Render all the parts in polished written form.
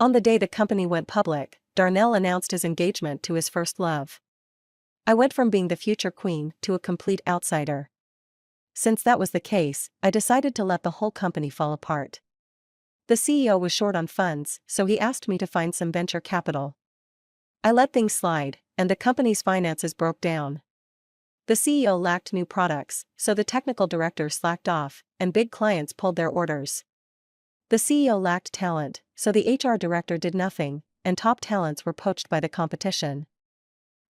On the day the company went public, Darnell announced his engagement to his first love. I went from being the future queen to a complete outsider. Since that was the case, I decided to let the whole company fall apart. The CEO was short on funds, so he asked me to find some venture capital. I let things slide, and the company's finances broke down. The CEO lacked new products, so the technical director slacked off, and big clients pulled their orders. The CEO lacked talent, so the HR director did nothing, and top talents were poached by the competition.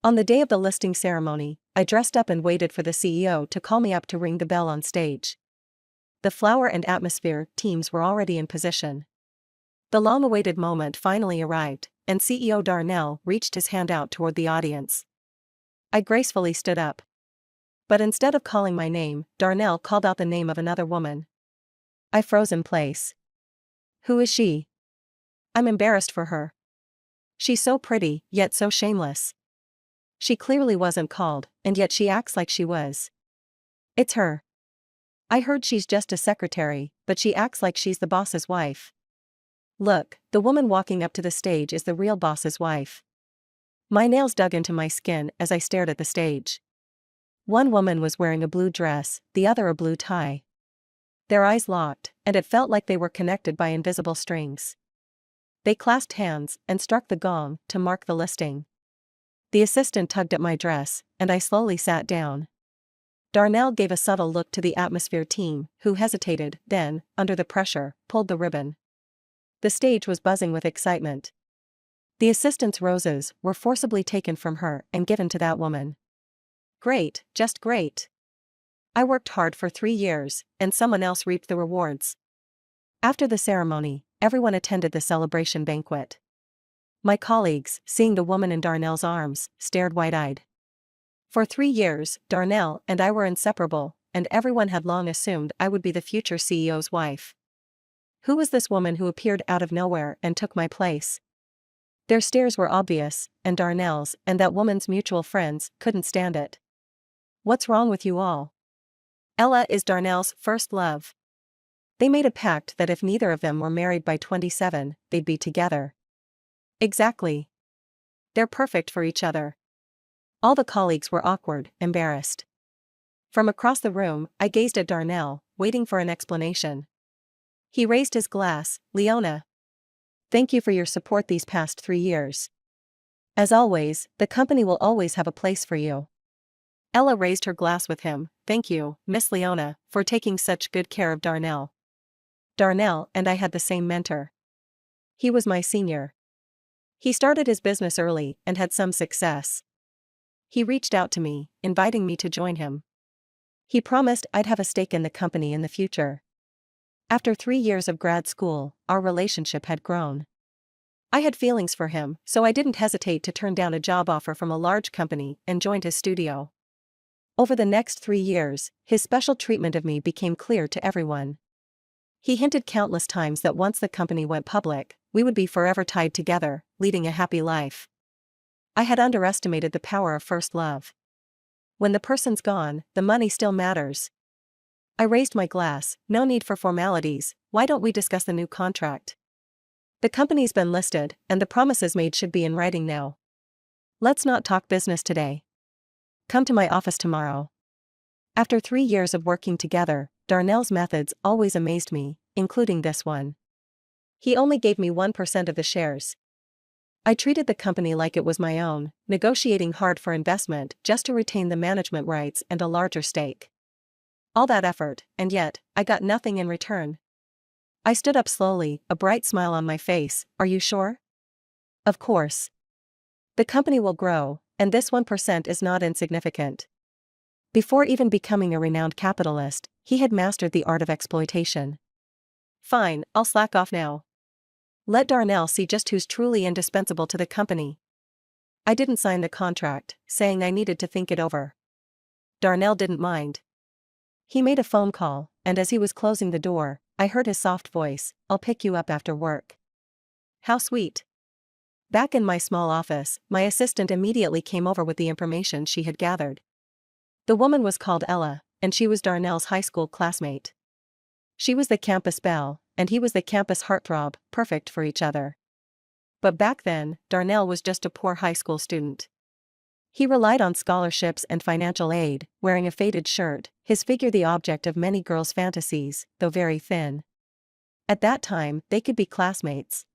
On the day of the listing ceremony, I dressed up and waited for the CEO to call me up to ring the bell on stage. The flower and atmosphere teams were already in position. The long-awaited moment finally arrived, and CEO Darnell reached his hand out toward the audience. I gracefully stood up. But instead of calling my name, Darnell called out the name of another woman. I froze in place. Who is she? I'm embarrassed for her. She's so pretty, yet so shameless. She clearly wasn't called, and yet she acts like she was. It's her. I heard she's just a secretary, but she acts like she's the boss's wife. Look, the woman walking up to the stage is the real boss's wife. My nails dug into my skin as I stared at the stage. One woman was wearing a blue dress, the other a blue tie. Their eyes locked, and it felt like they were connected by invisible strings. They clasped hands and struck the gong to mark the listing. The assistant tugged at my dress, and I slowly sat down. Darnell gave a subtle look to the atmosphere team, who hesitated, then, under the pressure, pulled the ribbon. The stage was buzzing with excitement. The assistant's roses were forcibly taken from her and given to that woman. Great, just great. I worked hard for 3 years, and someone else reaped the rewards. After the ceremony, everyone attended the celebration banquet. My colleagues, seeing the woman in Darnell's arms, stared wide-eyed. For 3 years, Darnell and I were inseparable, and everyone had long assumed I would be the future CEO's wife. Who was this woman who appeared out of nowhere and took my place? Their stares were obvious, and Darnell's and that woman's mutual friends couldn't stand it. What's wrong with you all? Ella is Darnell's first love. They made a pact that if neither of them were married by 27, they'd be together. Exactly. They're perfect for each other. All the colleagues were awkward, embarrassed. From across the room, I gazed at Darnell, waiting for an explanation. He raised his glass. Leona. Thank you for your support these past 3 years. As always, the company will always have a place for you. Ella raised her glass with him. Thank you, Miss Leona, for taking such good care of Darnell. Darnell and I had the same mentor. He was my senior. He started his business early and had some success. He reached out to me, inviting me to join him. He promised I'd have a stake in the company in the future. After 3 years of grad school, our relationship had grown. I had feelings for him, so I didn't hesitate to turn down a job offer from a large company and joined his studio. Over the next 3 years, his special treatment of me became clear to everyone. He hinted countless times that once the company went public, we would be forever tied together, leading a happy life. I had underestimated the power of first love. When the person's gone, the money still matters. I raised my glass. No need for formalities. Why don't we discuss the new contract? The company's been listed, and the promises made should be in writing now. Let's not talk business today. Come to my office tomorrow. After 3 years of working together, Darnell's methods always amazed me, including this one. He only gave me 1% of the shares. I treated the company like it was my own, negotiating hard for investment just to retain the management rights and a larger stake. All that effort, and yet, I got nothing in return. I stood up slowly, a bright smile on my face. Are you sure? Of course. The company will grow, and this 1% is not insignificant. Before even becoming a renowned capitalist, he had mastered the art of exploitation. Fine, I'll slack off now. Let Darnell see just who's truly indispensable to the company. I didn't sign the contract, saying I needed to think it over. Darnell didn't mind. He made a phone call, and as he was closing the door, I heard his soft voice, "I'll pick you up after work." How sweet. Back in my small office, my assistant immediately came over with the information she had gathered. The woman was called Ella, and she was Darnell's high school classmate. She was the campus belle, and he was the campus heartthrob, perfect for each other. But back then, Darnell was just a poor high school student. He relied on scholarships and financial aid, wearing a faded shirt, his figure the object of many girls' fantasies, though very thin. At that time, they could be classmates.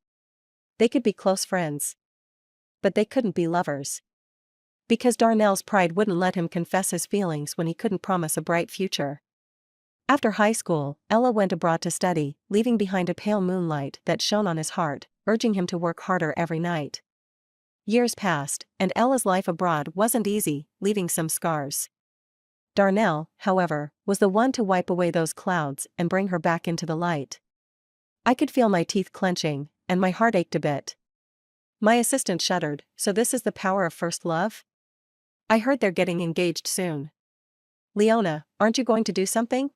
They could be close friends. But they couldn't be lovers. Because Darnell's pride wouldn't let him confess his feelings when he couldn't promise a bright future. After high school, Ella went abroad to study, leaving behind a pale moonlight that shone on his heart, urging him to work harder every night. Years passed, and Ella's life abroad wasn't easy, leaving some scars. Darnell, however, was the one to wipe away those clouds and bring her back into the light. I could feel my teeth clenching, and my heart ached a bit. My assistant shuddered. So this is the power of first love? I heard they're getting engaged soon. Leona, aren't you going to do something?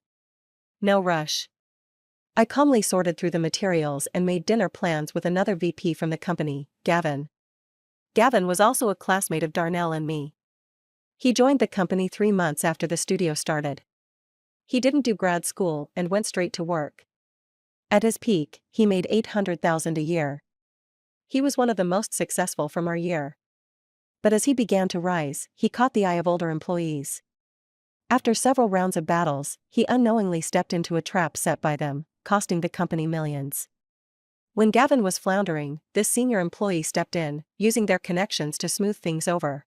No rush. I calmly sorted through the materials and made dinner plans with another VP from the company, Gavin. Gavin was also a classmate of Darnell and me. He joined the company 3 months after the studio started. He didn't do grad school and went straight to work. At his peak, he made $800,000 a year. He was one of the most successful from our year. But as he began to rise, he caught the eye of older employees. After several rounds of battles, he unknowingly stepped into a trap set by them, costing the company millions. When Gavin was floundering, this senior employee stepped in, using their connections to smooth things over.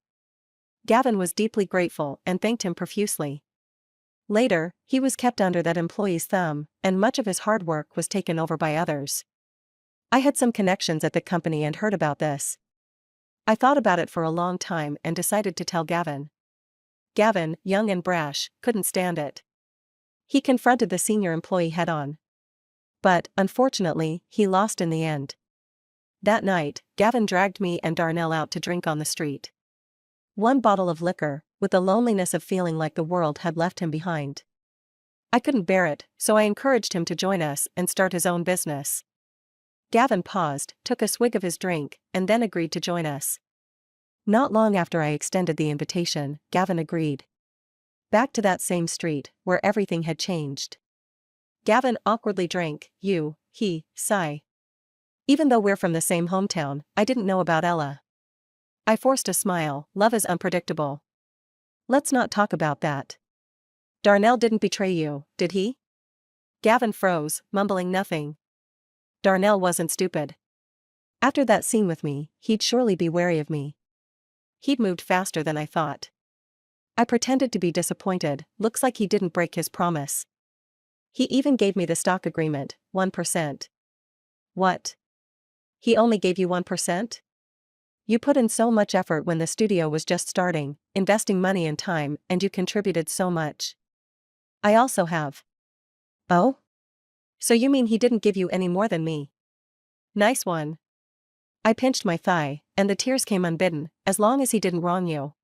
Gavin was deeply grateful and thanked him profusely. Later, he was kept under that employee's thumb, and much of his hard work was taken over by others. I had some connections at the company and heard about this. I thought about it for a long time and decided to tell Gavin. Gavin, young and brash, couldn't stand it. He confronted the senior employee head-on. But, unfortunately, he lost in the end. That night, Gavin dragged me and Darnell out to drink on the street. One bottle of liquor, with the loneliness of feeling like the world had left him behind. I couldn't bear it, so I encouraged him to join us and start his own business. Gavin paused, took a swig of his drink, and then agreed to join us. Not long after I extended the invitation, Gavin agreed. Back to that same street, where everything had changed. Gavin awkwardly drank, sigh. Even though we're from the same hometown, I didn't know about Ella. I forced a smile. Love is unpredictable. Let's not talk about that. Darnell didn't betray you, did he? Gavin froze, mumbling nothing. Darnell wasn't stupid. After that scene with me, he'd surely be wary of me. He'd moved faster than I thought. I pretended to be disappointed. Looks like he didn't break his promise. He even gave me the stock agreement, 1%. What? He only gave you 1%? You put in so much effort when the studio was just starting, investing money and time, and you contributed so much. I also have. Oh? So you mean he didn't give you any more than me? Nice one. I pinched my thigh, and the tears came unbidden. As long as he didn't wrong you.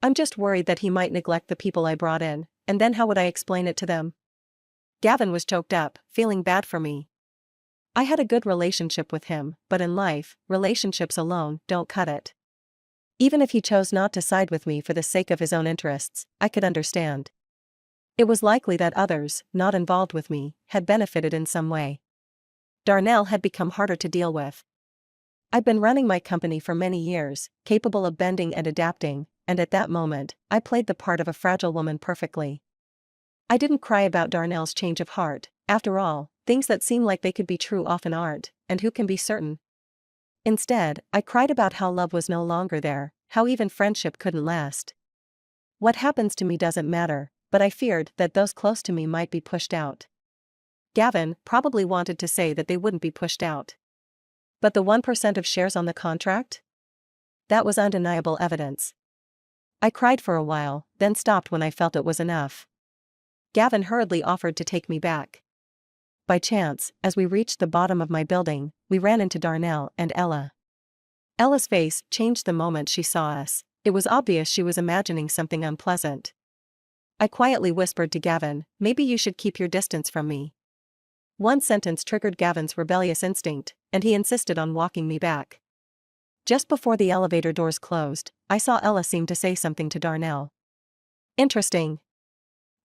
I'm just worried that he might neglect the people I brought in, and then how would I explain it to them? Gavin was choked up, feeling bad for me. I had a good relationship with him, but in life, relationships alone don't cut it. Even if he chose not to side with me for the sake of his own interests, I could understand. It was likely that others, not involved with me, had benefited in some way. Darnell had become harder to deal with. I'd been running my company for many years, capable of bending and adapting, and at that moment, I played the part of a fragile woman perfectly. I didn't cry about Darnell's change of heart. After all, things that seem like they could be true often aren't, and who can be certain? Instead, I cried about how love was no longer there, how even friendship couldn't last. What happens to me doesn't matter, but I feared that those close to me might be pushed out. Gavin probably wanted to say that they wouldn't be pushed out. But the 1% of shares on the contract? That was undeniable evidence. I cried for a while, then stopped when I felt it was enough. Gavin hurriedly offered to take me back. By chance, as we reached the bottom of my building, we ran into Darnell and Ella. Ella's face changed the moment she saw us. It was obvious she was imagining something unpleasant. I quietly whispered to Gavin, maybe you should keep your distance from me. One sentence triggered Gavin's rebellious instinct, and he insisted on walking me back. Just before the elevator doors closed, I saw Ella seem to say something to Darnell. Interesting.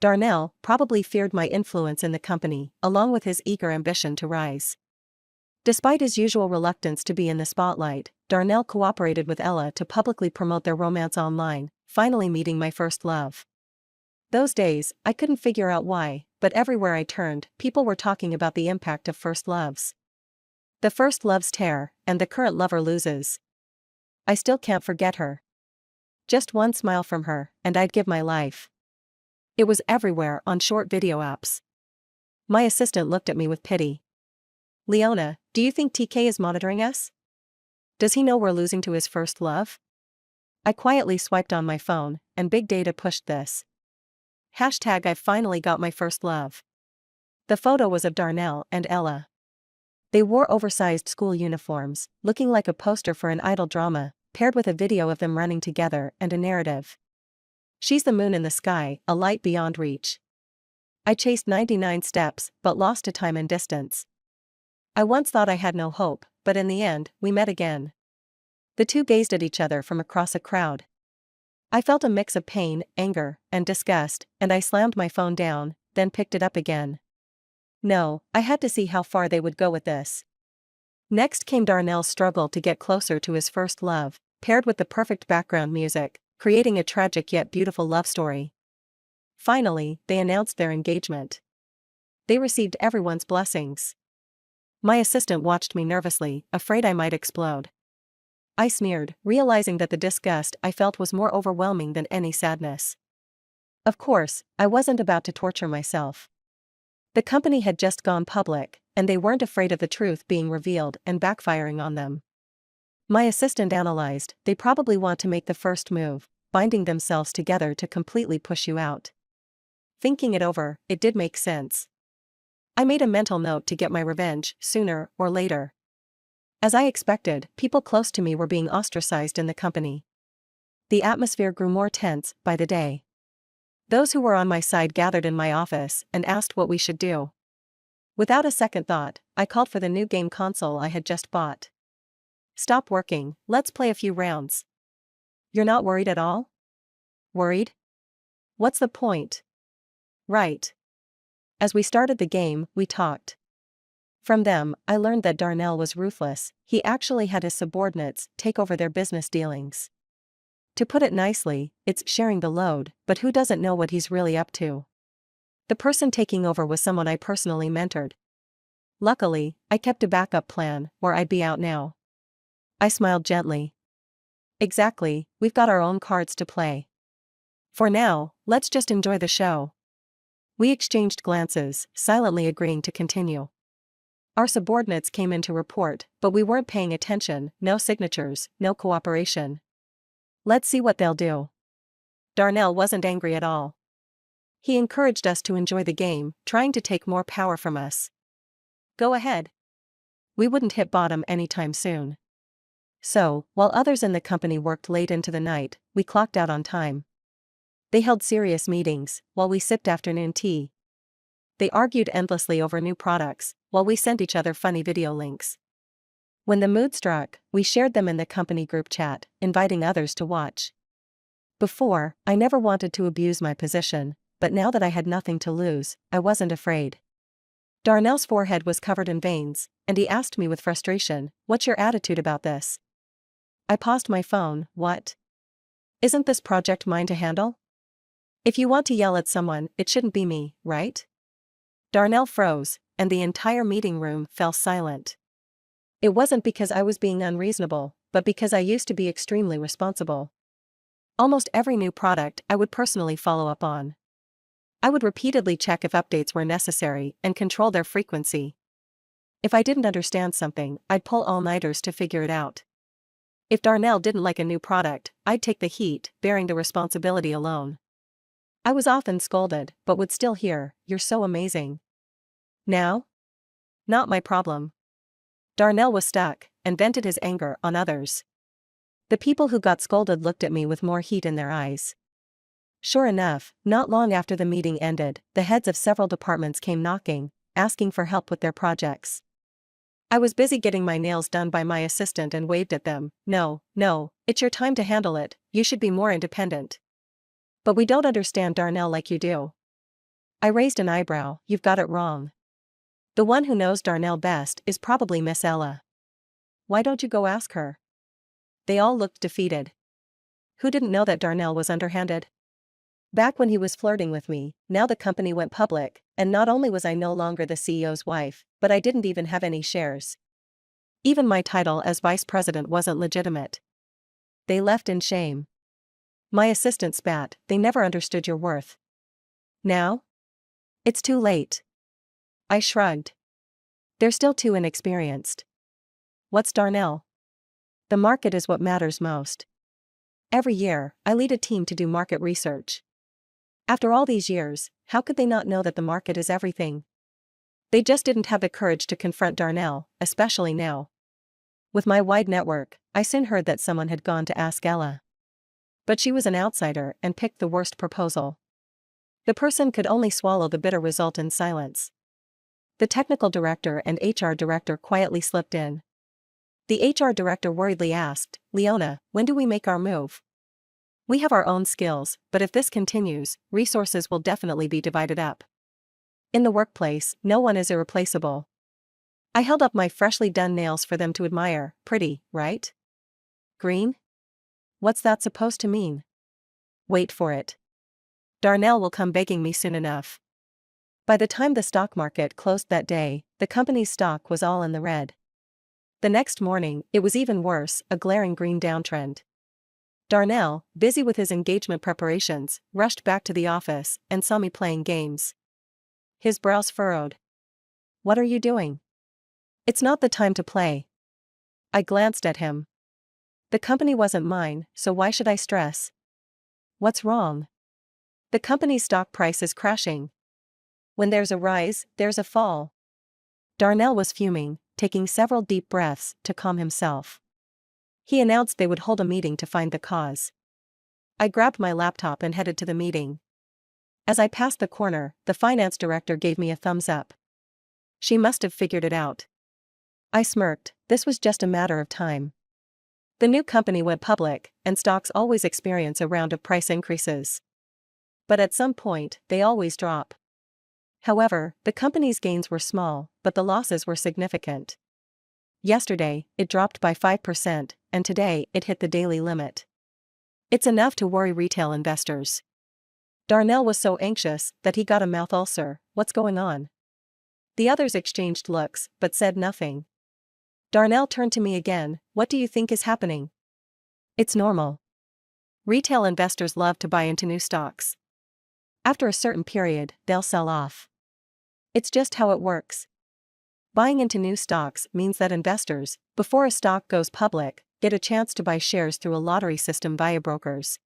Darnell probably feared my influence in the company, along with his eager ambition to rise. Despite his usual reluctance to be in the spotlight, Darnell cooperated with Ella to publicly promote their romance online, finally meeting my first love. Those days, I couldn't figure out why, but everywhere I turned, people were talking about the impact of first loves. The first love's tear, and the current lover loses. I still can't forget her. Just one smile from her, and I'd give my life. It was everywhere on short video apps. My assistant looked at me with pity. Leona, do you think TK is monitoring us? Does he know we're losing to his first love? I quietly swiped on my phone, and big data pushed this. Hashtag I finally got my first love. The photo was of Darnell and Ella. They wore oversized school uniforms, looking like a poster for an idol drama, paired with a video of them running together and a narrative. She's the moon in the sky, a light beyond reach. I chased 99 steps, but lost to time and distance. I once thought I had no hope, but in the end, we met again. The two gazed at each other from across a crowd. I felt a mix of pain, anger, and disgust, and I slammed my phone down, then picked it up again. No, I had to see how far they would go with this. Next came Darnell's struggle to get closer to his first love, paired with the perfect background music, creating a tragic yet beautiful love story. Finally, they announced their engagement. They received everyone's blessings. My assistant watched me nervously, afraid I might explode. I sneered, realizing that the disgust I felt was more overwhelming than any sadness. Of course, I wasn't about to torture myself. The company had just gone public, and they weren't afraid of the truth being revealed and backfiring on them. My assistant analyzed, they probably want to make the first move, binding themselves together to completely push you out. Thinking it over, it did make sense. I made a mental note to get my revenge, sooner or later. As I expected, people close to me were being ostracized in the company. The atmosphere grew more tense by the day. Those who were on my side gathered in my office and asked what we should do. Without a second thought, I called for the new game console I had just bought. Stop working, let's play a few rounds. You're not worried at all? Worried? What's the point? Right. As we started the game, we talked. From them, I learned that Darnell was ruthless. He actually had his subordinates take over their business dealings. To put it nicely, it's sharing the load, but who doesn't know what he's really up to? The person taking over was someone I personally mentored. Luckily, I kept a backup plan, or I'd be out now. I smiled gently. Exactly, we've got our own cards to play. For now, let's just enjoy the show. We exchanged glances, silently agreeing to continue. Our subordinates came in to report, but we weren't paying attention, no signatures, no cooperation. Let's see what they'll do. Darnell wasn't angry at all. He encouraged us to enjoy the game, trying to take more power from us. Go ahead. We wouldn't hit bottom anytime soon. So, while others in the company worked late into the night, we clocked out on time. They held serious meetings, while we sipped afternoon tea. They argued endlessly over new products, while we sent each other funny video links. When the mood struck, we shared them in the company group chat, inviting others to watch. Before, I never wanted to abuse my position, but now that I had nothing to lose, I wasn't afraid. Darnell's forehead was covered in veins, and he asked me with frustration, "What's your attitude about this?" I paused my phone. What? Isn't this project mine to handle? If you want to yell at someone, it shouldn't be me, right? Darnell froze, and the entire meeting room fell silent. It wasn't because I was being unreasonable, but because I used to be extremely responsible. Almost every new product I would personally follow up on. I would repeatedly check if updates were necessary and control their frequency. If I didn't understand something, I'd pull all-nighters to figure it out. If Darnell didn't like a new product, I'd take the heat, bearing the responsibility alone. I was often scolded, but would still hear, "You're so amazing." Now? Not my problem. Darnell was stuck, and vented his anger on others. The people who got scolded looked at me with more heat in their eyes. Sure enough, not long after the meeting ended, the heads of several departments came knocking, asking for help with their projects. I was busy getting my nails done by my assistant and waved at them. No, it's your time to handle it, you should be more independent. But we don't understand Darnell like you do. I raised an eyebrow. You've got it wrong. The one who knows Darnell best is probably Miss Ella. Why don't you go ask her? They all looked defeated. Who didn't know that Darnell was underhanded? Back when he was flirting with me, now the company went public, and not only was I no longer the CEO's wife, but I didn't even have any shares. Even my title as vice president wasn't legitimate. They left in shame. My assistant spat, "They never understood your worth." Now? It's too late. I shrugged. They're still too inexperienced. What's Darnell? The market is what matters most. Every year, I lead a team to do market research. After all these years, how could they not know that the market is everything? They just didn't have the courage to confront Darnell, especially now. With my wide network, I soon heard that someone had gone to ask Ella. But she was an outsider and picked the worst proposal. The person could only swallow the bitter result in silence. The technical director and HR director quietly slipped in. The HR director worriedly asked, "Leona, when do we make our move? We have our own skills, but if this continues, resources will definitely be divided up. In the workplace, no one is irreplaceable." I held up my freshly done nails for them to admire. "Pretty, right? Green? What's that supposed to mean?" Wait for it. Darnell will come begging me soon enough. By the time the stock market closed that day, the company's stock was all in the red. The next morning, it was even worse, a glaring green downtrend. Darnell, busy with his engagement preparations, rushed back to the office and saw me playing games. His brows furrowed. "What are you doing? It's not the time to play." I glanced at him. The company wasn't mine, so why should I stress? What's wrong? The company's stock price is crashing. When there's a rise, there's a fall. Darnell was fuming, taking several deep breaths to calm himself. He announced they would hold a meeting to find the cause. I grabbed my laptop and headed to the meeting. As I passed the corner, the finance director gave me a thumbs up. She must have figured it out. I smirked, this was just a matter of time. The new company went public, and stocks always experience a round of price increases. But at some point, they always drop. However, the company's gains were small, but the losses were significant. Yesterday, it dropped by 5%, and today, it hit the daily limit. It's enough to worry retail investors. Darnell was so anxious that he got a mouth ulcer. What's going on? The others exchanged looks, but said nothing. Darnell turned to me again. What do you think is happening? It's normal. Retail investors love to buy into new stocks. After a certain period, they'll sell off. It's just how it works. Buying into new stocks means that investors, before a stock goes public, get a chance to buy shares through a lottery system via brokers.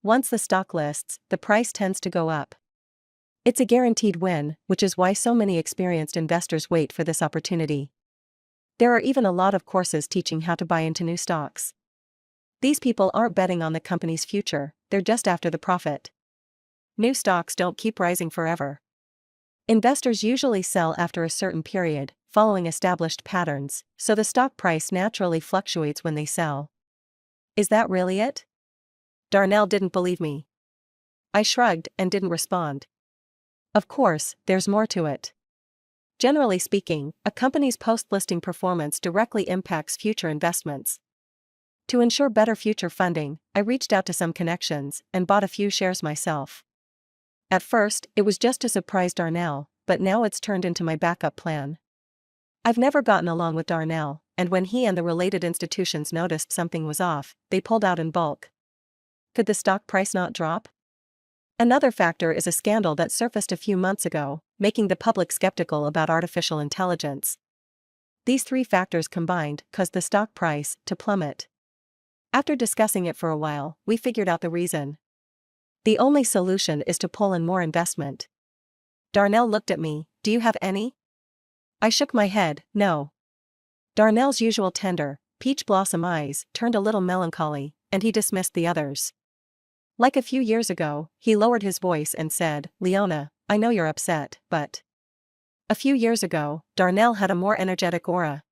Once the stock lists, the price tends to go up. It's a guaranteed win, which is why so many experienced investors wait for this opportunity. There are even a lot of courses teaching how to buy into new stocks. These people aren't betting on the company's future, they're just after the profit. New stocks don't keep rising forever. Investors usually sell after a certain period, following established patterns, so the stock price naturally fluctuates when they sell. Is that really it? Darnell didn't believe me. I shrugged and didn't respond. Of course, there's more to it. Generally speaking, a company's post-listing performance directly impacts future investments. To ensure better future funding, I reached out to some connections and bought a few shares myself. At first, it was just to surprise Darnell, but now it's turned into my backup plan. I've never gotten along with Darnell, and when he and the related institutions noticed something was off, they pulled out in bulk. Could the stock price not drop? Another factor is a scandal that surfaced a few months ago, making the public skeptical about artificial intelligence. These three factors combined caused the stock price to plummet. After discussing it for a while, we figured out the reason. The only solution is to pull in more investment. Darnell looked at me. Do you have any? I shook my head, no. Darnell's usual tender, peach blossom eyes turned a little melancholy, and he dismissed the others. Like a few years ago, he lowered his voice and said, "Leona, I know you're upset, but..." A few years ago, Darnell had a more energetic aura.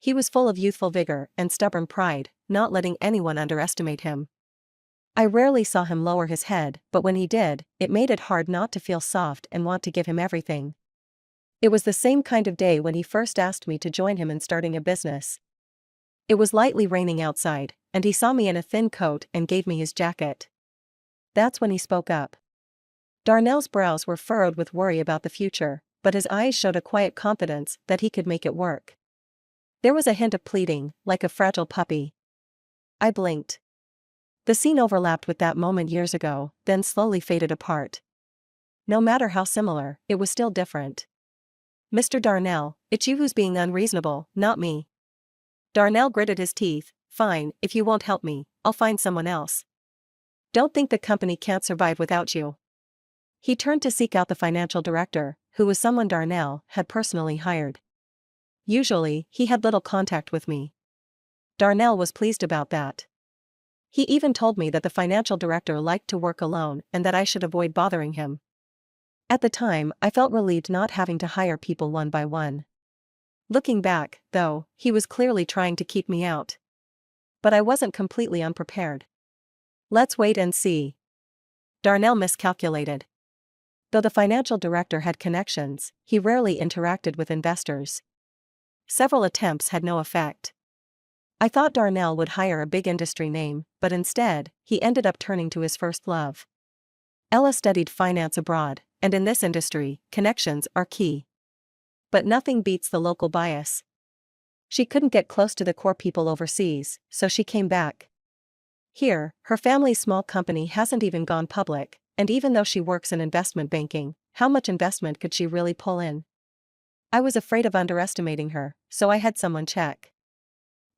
He was full of youthful vigor and stubborn pride, not letting anyone underestimate him. I rarely saw him lower his head, but when he did, it made it hard not to feel soft and want to give him everything. It was the same kind of day when he first asked me to join him in starting a business. It was lightly raining outside, and he saw me in a thin coat and gave me his jacket. That's when he spoke up. Darnell's brows were furrowed with worry about the future, but his eyes showed a quiet confidence that he could make it work. There was a hint of pleading, like a fragile puppy. I blinked. The scene overlapped with that moment years ago, then slowly faded apart. No matter how similar, it was still different. "Mr. Darnell, it's you who's being unreasonable, not me." Darnell gritted his teeth. "Fine, if you won't help me, I'll find someone else. Don't think the company can't survive without you." He turned to seek out the financial director, who was someone Darnell had personally hired. Usually, he had little contact with me. Darnell was pleased about that. He even told me that the financial director liked to work alone and that I should avoid bothering him. At the time, I felt relieved not having to hire people one by one. Looking back, though, he was clearly trying to keep me out. But I wasn't completely unprepared. Let's wait and see. Darnell miscalculated. Though the financial director had connections, he rarely interacted with investors. Several attempts had no effect. I thought Darnell would hire a big industry name, but instead, he ended up turning to his first love. Ella studied finance abroad, and in this industry, connections are key. But nothing beats the local bias. She couldn't get close to the core people overseas, so she came back. Here, her family's small company hasn't even gone public, and even though she works in investment banking, how much investment could she really pull in? I was afraid of underestimating her, so I had someone check.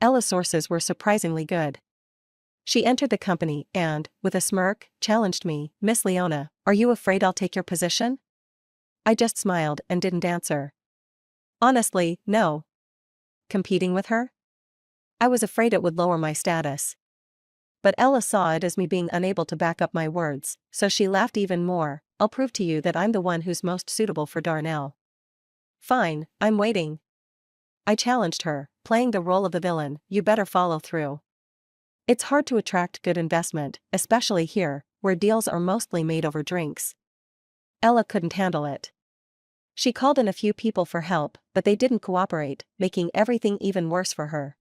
Ella's sources were surprisingly good. She entered the company and, with a smirk, challenged me, "Miss Leona, are you afraid I'll take your position?" I just smiled and didn't answer. Honestly, no. Competing with her? I was afraid it would lower my status. But Ella saw it as me being unable to back up my words, so she laughed even more. "I'll prove to you that I'm the one who's most suitable for Darnell." "Fine, I'm waiting." I challenged her, playing the role of the villain. "You better follow through. It's hard to attract good investment, especially here, where deals are mostly made over drinks." Ella couldn't handle it. She called in a few people for help, but they didn't cooperate, making everything even worse for her.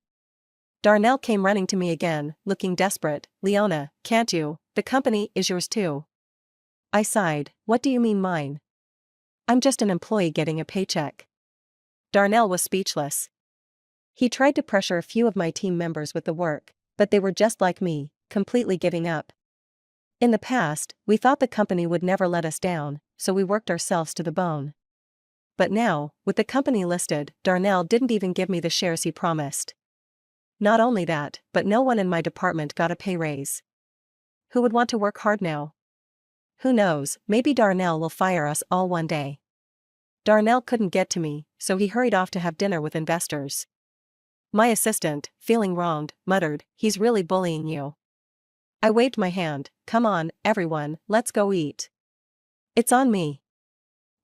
Darnell came running to me again, looking desperate. "Leona, can't you? The company is yours too." I sighed. "What do you mean mine? I'm just an employee getting a paycheck." Darnell was speechless. He tried to pressure a few of my team members with the work, but they were just like me, completely giving up. In the past, we thought the company would never let us down, so we worked ourselves to the bone. But now, with the company listed, Darnell didn't even give me the shares he promised. Not only that, but no one in my department got a pay raise. Who would want to work hard now? Who knows, maybe Darnell will fire us all one day. Darnell couldn't get to me, so he hurried off to have dinner with investors. My assistant, feeling wronged, muttered, "He's really bullying you." I waved my hand. "Come on, everyone, let's go eat." "It's on me."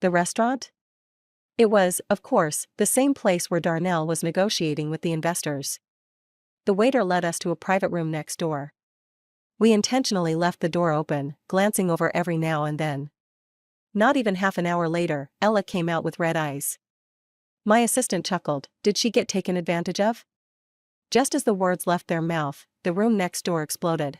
The restaurant? It was, of course, the same place where Darnell was negotiating with the investors. The waiter led us to a private room next door. We intentionally left the door open, glancing over every now and then. Not even half an hour later, Ella came out with red eyes. My assistant chuckled. Did she get taken advantage of? Just as the words left their mouth, the room next door exploded.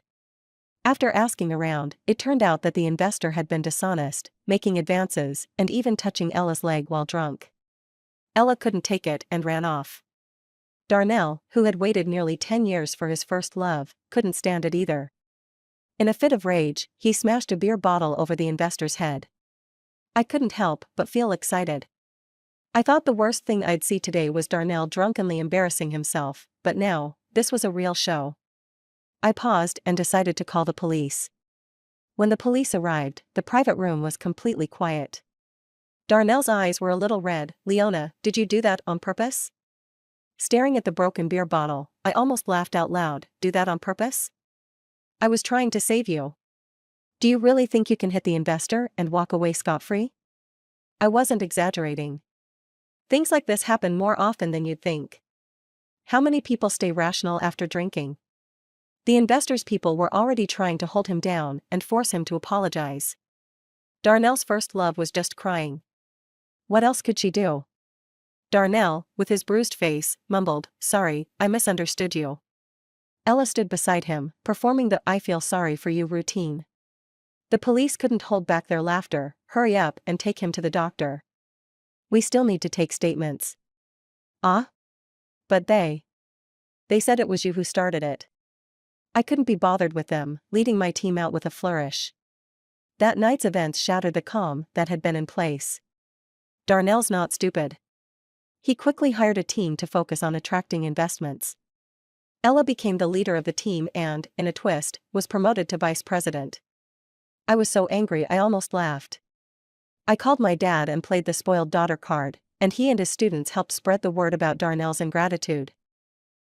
After asking around, it turned out that the investor had been dishonest, making advances, and even touching Ella's leg while drunk. Ella couldn't take it and ran off. Darnell, who had waited nearly 10 years for his first love, couldn't stand it either. In a fit of rage, he smashed a beer bottle over the investor's head. I couldn't help but feel excited. I thought the worst thing I'd see today was Darnell drunkenly embarrassing himself, but now, this was a real show. I paused and decided to call the police. When the police arrived, the private room was completely quiet. Darnell's eyes were a little red. "Leona, did you do that on purpose?" Staring at the broken beer bottle, I almost laughed out loud. "Do that on purpose?" "I was trying to save you." "Do you really think you can hit the investor and walk away scot-free?" I wasn't exaggerating. Things like this happen more often than you'd think. How many people stay rational after drinking? The investor's people were already trying to hold him down and force him to apologize. Darnell's first love was just crying. What else could she do? Darnell, with his bruised face, mumbled, "Sorry, I misunderstood you." Ella stood beside him, performing the "I feel sorry for you" routine. The police couldn't hold back their laughter. "Hurry up and take him to the doctor. We still need to take statements." "Ah? But they said it was you who started it." I couldn't be bothered with them, leading my team out with a flourish. That night's events shattered the calm that had been in place. Darnell's not stupid. He quickly hired a team to focus on attracting investments. Ella became the leader of the team and, in a twist, was promoted to vice president. I was so angry I almost laughed. I called my dad and played the spoiled daughter card, and he and his students helped spread the word about Darnell's ingratitude.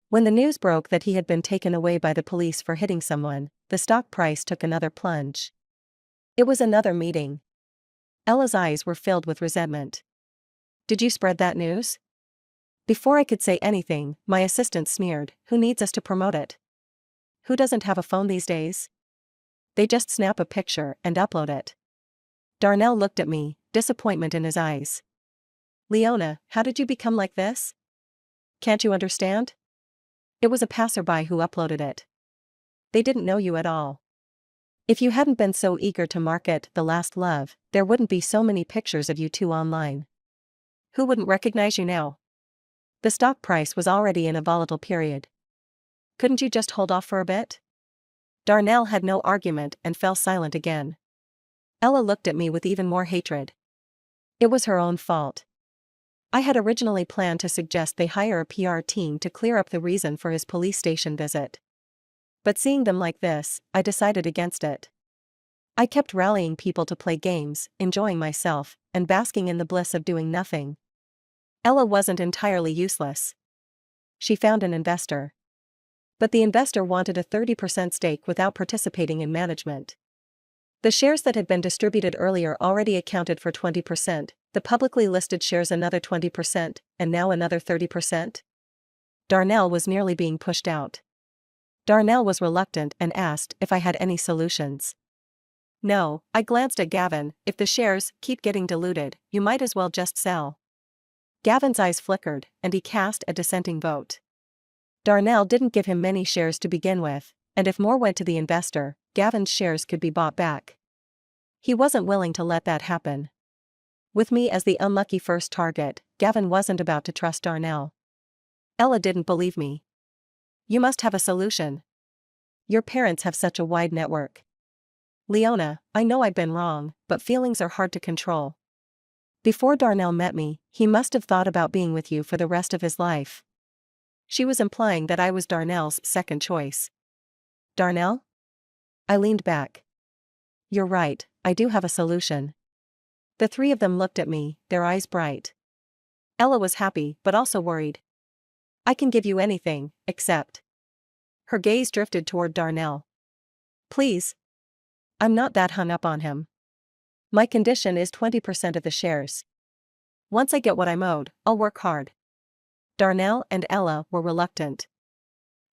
When the news broke that he had been taken away by the police for hitting someone, the stock price took another plunge. It was another meeting. Ella's eyes were filled with resentment. "Did you spread that news?" Before I could say anything, my assistant sneered, "Who needs us to promote it? Who doesn't have a phone these days? They just snap a picture and upload it." Darnell looked at me, disappointment in his eyes. "Leona, how did you become like this? Can't you understand? It was a passerby who uploaded it. They didn't know you at all. If you hadn't been so eager to market The Last Love, there wouldn't be so many pictures of you two online. Who wouldn't recognize you now?" The stock price was already in a volatile period. "Couldn't you just hold off for a bit?" Darnell had no argument and fell silent again. Ella looked at me with even more hatred. It was her own fault. I had originally planned to suggest they hire a PR team to clear up the reason for his police station visit. But seeing them like this, I decided against it. I kept rallying people to play games, enjoying myself, and basking in the bliss of doing nothing. Ella wasn't entirely useless. She found an investor. But the investor wanted a 30% stake without participating in management. The shares that had been distributed earlier already accounted for 20%, the publicly listed shares another 20%, and now another 30%. Darnell was nearly being pushed out. Darnell was reluctant and asked if I had any solutions. "No," I glanced at Gavin, "if the shares keep getting diluted, you might as well just sell." Gavin's eyes flickered, and he cast a dissenting vote. Darnell didn't give him many shares to begin with, and if more went to the investor, Gavin's shares could be bought back. He wasn't willing to let that happen. With me as the unlucky first target, Gavin wasn't about to trust Darnell. Ella didn't believe me. "You must have a solution. Your parents have such a wide network." "Leona, I know I've been wrong, but feelings are hard to control. Before Darnell met me, he must have thought about being with you for the rest of his life." She was implying that I was Darnell's second choice. "Darnell?" I leaned back. "You're right, I do have a solution." The three of them looked at me, their eyes bright. Ella was happy but also worried. "I can give you anything, except..." Her gaze drifted toward Darnell. "Please. I'm not that hung up on him. My condition is 20% of the shares. Once I get what I'm owed, I'll work hard." Darnell and Ella were reluctant.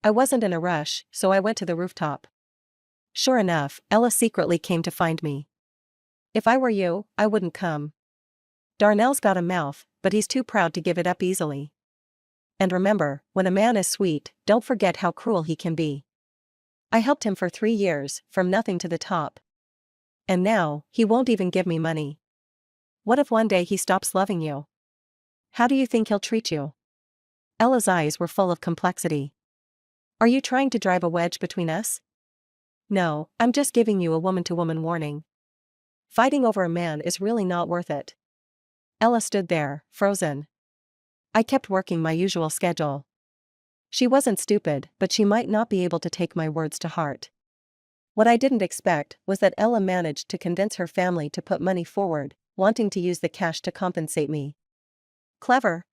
I wasn't in a rush, so I went to the rooftop. Sure enough, Ella secretly came to find me. "If I were you, I wouldn't come. Darnell's got a mouth, but he's too proud to give it up easily. And remember, when a man is sweet, don't forget how cruel he can be. I helped him for 3 years, from nothing to the top. And now, he won't even give me money. What if one day he stops loving you? How do you think he'll treat you?" Ella's eyes were full of complexity. "Are you trying to drive a wedge between us?" "No, I'm just giving you a woman-to-woman warning. Fighting over a man is really not worth it." Ella stood there, frozen. I kept working my usual schedule. She wasn't stupid, but she might not be able to take my words to heart. What I didn't expect was that Ella managed to convince her family to put money forward, wanting to use the cash to compensate me. Clever.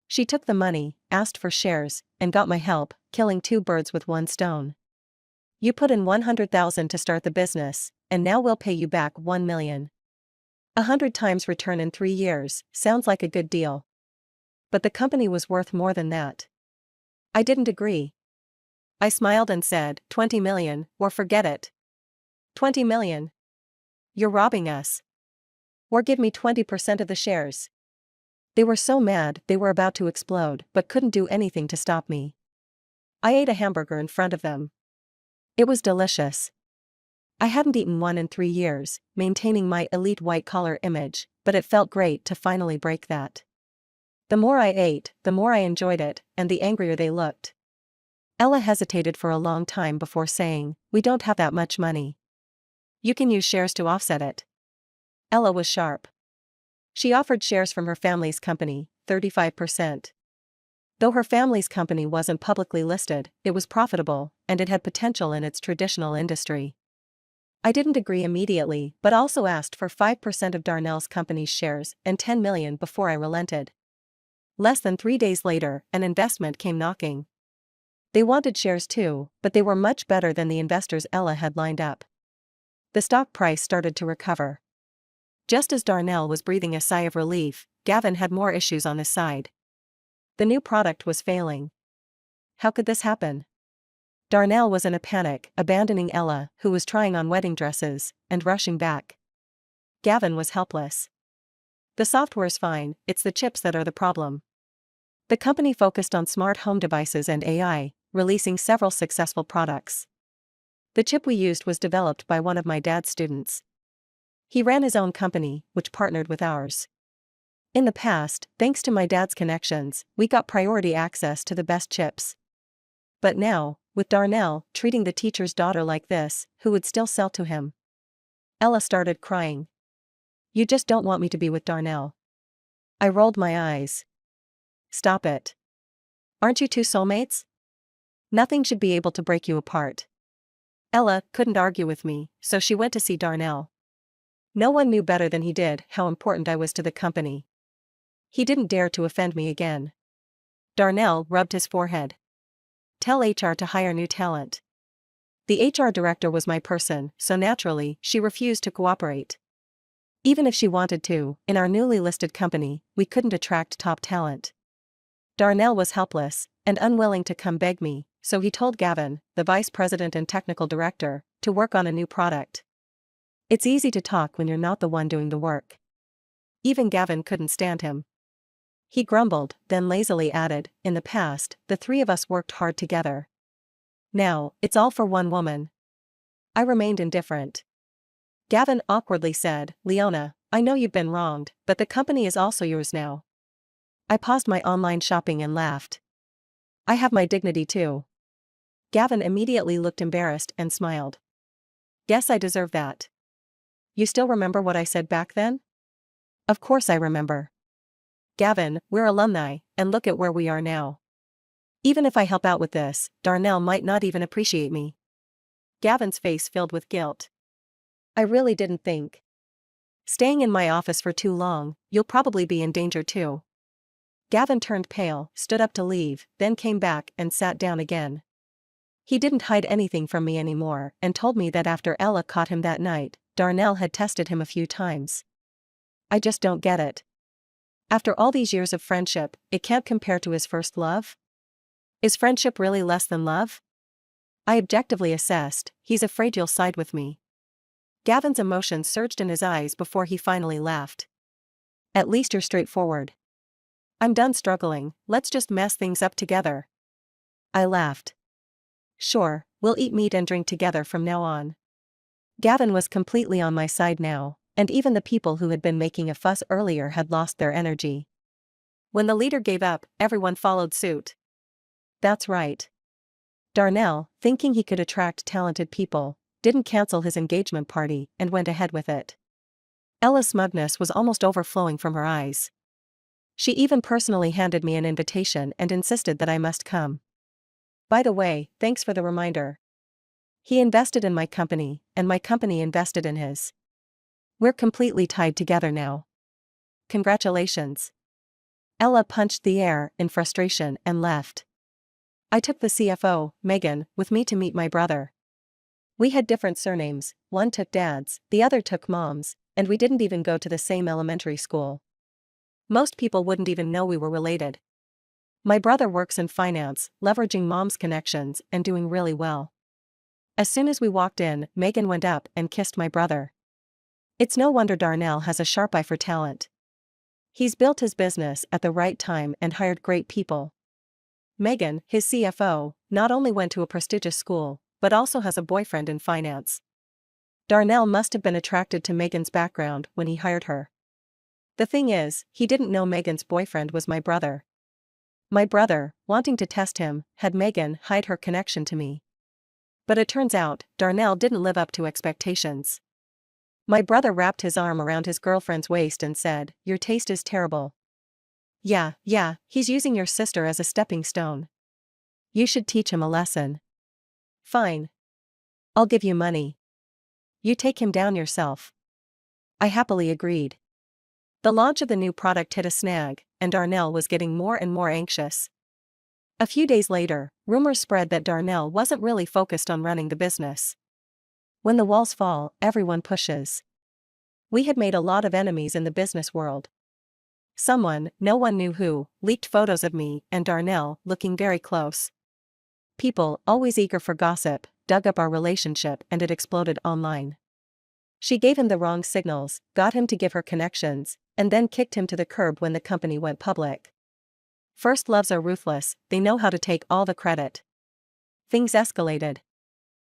She took the money, asked for shares, and got my help, killing 2 birds with 1 stone. "You put in 100,000 to start the business, and now we'll pay you back 1 million. 100 times return in 3 years, sounds like a good deal. But the company was worth more than that." I didn't agree. I smiled and said, 20 million, or forget it. 20 million. You're robbing us. Or give me 20% of the shares. They were so mad they were about to explode but couldn't do anything to stop me. I ate a hamburger in front of them. It was delicious. I hadn't eaten one in 3 years, maintaining my elite white-collar image, but it felt great to finally break that. The more I ate, the more I enjoyed it, and the angrier they looked. Ella hesitated for a long time before saying, "We don't have that much money. You can use shares to offset it." Ella was sharp. She offered shares from her family's company, 35%. Though her family's company wasn't publicly listed, it was profitable, and it had potential in its traditional industry. I didn't agree immediately but also asked for 5% of Darnell's company's shares and $10 million before I relented. Less than 3 days later, an investment came knocking. They wanted shares too, but they were much better than the investors Ella had lined up. The stock price started to recover. Just as Darnell was breathing a sigh of relief, Gavin had more issues on his side. The new product was failing. How could this happen? Darnell was in a panic, abandoning Ella, who was trying on wedding dresses, and rushing back. Gavin was helpless. The software's fine, it's the chips that are the problem. The company focused on smart home devices and AI, releasing several successful products. The chip we used was developed by one of my dad's students. He ran his own company, which partnered with ours. In the past, thanks to my dad's connections, we got priority access to the best chips. But now, with Darnell treating the teacher's daughter like this, who would still sell to him? Ella started crying. "You just don't want me to be with Darnell." I rolled my eyes. "Stop it. Aren't you two soulmates? Nothing should be able to break you apart." Ella couldn't argue with me, so she went to see Darnell. No one knew better than he did how important I was to the company. He didn't dare to offend me again. Darnell rubbed his forehead. "Tell HR to hire new talent." The HR director was my person, so naturally, she refused to cooperate. Even if she wanted to, in our newly listed company, we couldn't attract top talent. Darnell was helpless, and unwilling to come beg me, so he told Gavin, the vice president and technical director, to work on a new product. It's easy to talk when you're not the one doing the work. Even Gavin couldn't stand him. He grumbled, then lazily added, "In the past, the three of us worked hard together. Now, it's all for one woman." I remained indifferent. Gavin awkwardly said, "Leona, I know you've been wronged, but the company is also yours now." I paused my online shopping and laughed. "I have my dignity too." Gavin immediately looked embarrassed and smiled. "Guess I deserve that." "You still remember what I said back then?" "Of course I remember. Gavin, we're alumni, and look at where we are now. Even if I help out with this, Darnell might not even appreciate me." Gavin's face filled with guilt. "I really didn't think. Staying in my office for too long, you'll probably be in danger too." Gavin turned pale, stood up to leave, then came back and sat down again. He didn't hide anything from me anymore and told me that after Ella caught him that night, Darnell had tested him a few times. I just don't get it. After all these years of friendship, it can't compare to his first love? Is friendship really less than love? I objectively assessed, he's afraid you'll side with me. Gavin's emotions surged in his eyes before he finally laughed. "At least you're straightforward. I'm done struggling, let's just mess things up together." I laughed. "Sure, we'll eat meat and drink together from now on." Gavin was completely on my side now, and even the people who had been making a fuss earlier had lost their energy. When the leader gave up, everyone followed suit. That's right. Darnell, thinking he could attract talented people, didn't cancel his engagement party and went ahead with it. Ella's smugness was almost overflowing from her eyes. She even personally handed me an invitation and insisted that I must come. "By the way, thanks for the reminder. He invested in my company, and my company invested in his. We're completely tied together now. Congratulations." Ella punched the air in frustration and left. I took the CFO, Megan, with me to meet my brother. We had different surnames, one took Dad's, the other took Mom's, and we didn't even go to the same elementary school. Most people wouldn't even know we were related. My brother works in finance, leveraging Mom's connections and doing really well. As soon as we walked in, Megan went up and kissed my brother. It's no wonder Darnell has a sharp eye for talent. He's built his business at the right time and hired great people. Megan, his CFO, not only went to a prestigious school, but also has a boyfriend in finance. Darnell must have been attracted to Megan's background when he hired her. The thing is, he didn't know Megan's boyfriend was my brother. My brother, wanting to test him, had Megan hide her connection to me. But it turns out, Darnell didn't live up to expectations. My brother wrapped his arm around his girlfriend's waist and said, "Your taste is terrible. Yeah, he's using your sister as a stepping stone. You should teach him a lesson." "Fine. I'll give you money. You take him down yourself." I happily agreed. The launch of the new product hit a snag, and Darnell was getting more and more anxious. A few days later, rumors spread that Darnell wasn't really focused on running the business. When the walls fall, everyone pushes. We had made a lot of enemies in the business world. Someone, no one knew who, leaked photos of me and Darnell looking very close. People, always eager for gossip, dug up our relationship and it exploded online. She gave him the wrong signals, got him to give her connections, and then kicked him to the curb when the company went public. First loves are ruthless, they know how to take all the credit. Things escalated.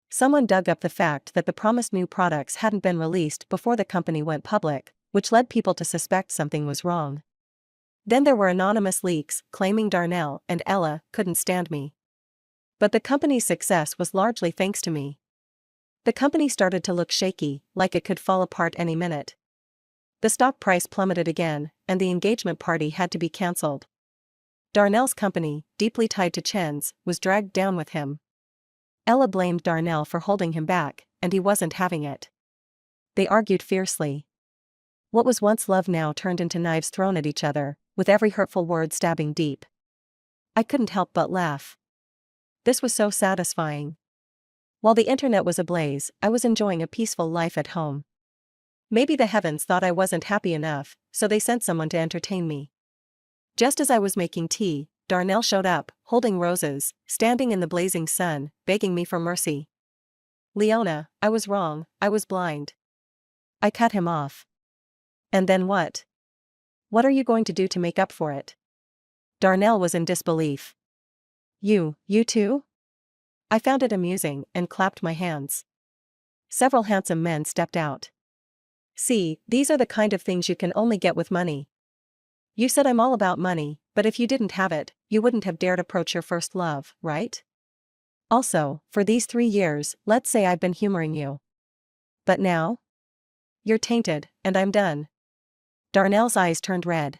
Someone dug up the fact that the promised new products hadn't been released before the company went public, which led people to suspect something was wrong. Then there were anonymous leaks claiming Darnell and Ella couldn't stand me. But the company's success was largely thanks to me. The company started to look shaky, like it could fall apart any minute. The stock price plummeted again, and the engagement party had to be cancelled. Darnell's company, deeply tied to Chen's, was dragged down with him. Ella blamed Darnell for holding him back, and he wasn't having it. They argued fiercely. What was once love now turned into knives thrown at each other, with every hurtful word stabbing deep. I couldn't help but laugh. This was so satisfying. While the internet was ablaze, I was enjoying a peaceful life at home. Maybe the heavens thought I wasn't happy enough, so they sent someone to entertain me. Just as I was making tea, Darnell showed up, holding roses, standing in the blazing sun, begging me for mercy. "Leona, I was wrong, I was blind." I cut him off. "And then what? What are you going to do to make up for it?" Darnell was in disbelief. You too?" I found it amusing and clapped my hands. Several handsome men stepped out. "See, these are the kind of things you can only get with money. You said I'm all about money, but if you didn't have it, you wouldn't have dared approach your first love, right? Also, for these 3 years, let's say I've been humoring you. But now? You're tainted, and I'm done." Darnell's eyes turned red.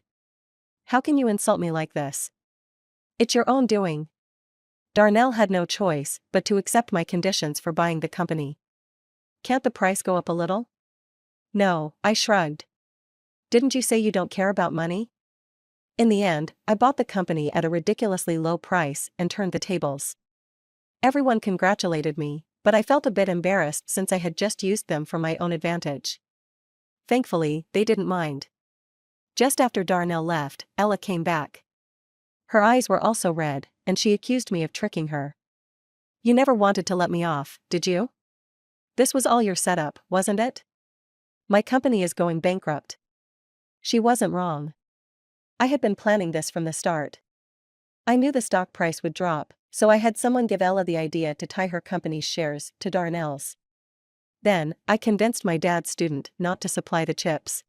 "How can you insult me like this? It's your own doing." Darnell had no choice but to accept my conditions for buying the company. "Can't the price go up a little?" "No," I shrugged. "Didn't you say you don't care about money?" In the end, I bought the company at a ridiculously low price and turned the tables. Everyone congratulated me, but I felt a bit embarrassed since I had just used them for my own advantage. Thankfully, they didn't mind. Just after Darnell left, Ella came back. Her eyes were also red, and she accused me of tricking her. "You never wanted to let me off, did you? This was all your setup, wasn't it? My company is going bankrupt." She wasn't wrong. I had been planning this from the start. I knew the stock price would drop, so I had someone give Ella the idea to tie her company's shares to Darnell's. Then, I convinced my dad's student not to supply the chips.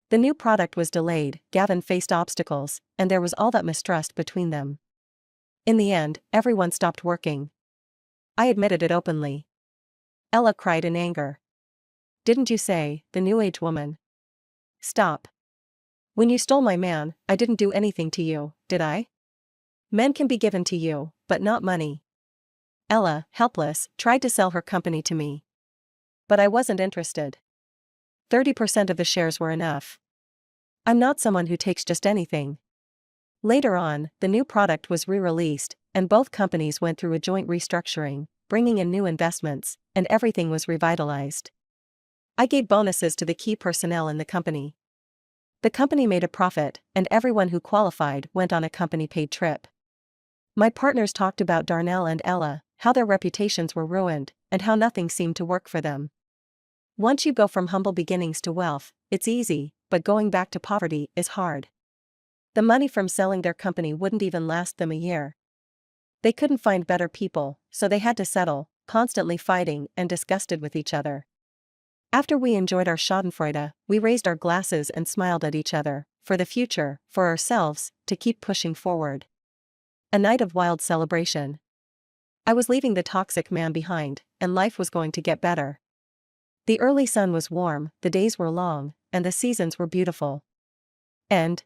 The new product was delayed, Gavin faced obstacles, and there was all that mistrust between them. In the end, everyone stopped working. I admitted it openly. Ella cried in anger. "Didn't you say, the new age woman? Stop. When you stole my man, I didn't do anything to you, did I? Men can be given to you, but not money." Ella, helpless, tried to sell her company to me. But I wasn't interested. 30% of the shares were enough. I'm not someone who takes just anything. Later on, the new product was re-released, and both companies went through a joint restructuring, bringing in new investments, and everything was revitalized. I gave bonuses to the key personnel in the company. The company made a profit, and everyone who qualified went on a company-paid trip. My partners talked about Darnell and Ella, how their reputations were ruined, and how nothing seemed to work for them. Once you go from humble beginnings to wealth, it's easy, but going back to poverty is hard. The money from selling their company wouldn't even last them a year. They couldn't find better people, so they had to settle, constantly fighting and disgusted with each other. After we enjoyed our schadenfreude, we raised our glasses and smiled at each other, for the future, for ourselves, to keep pushing forward. A night of wild celebration. I was leaving the toxic man behind, and life was going to get better. The early sun was warm, the days were long, and the seasons were beautiful. And,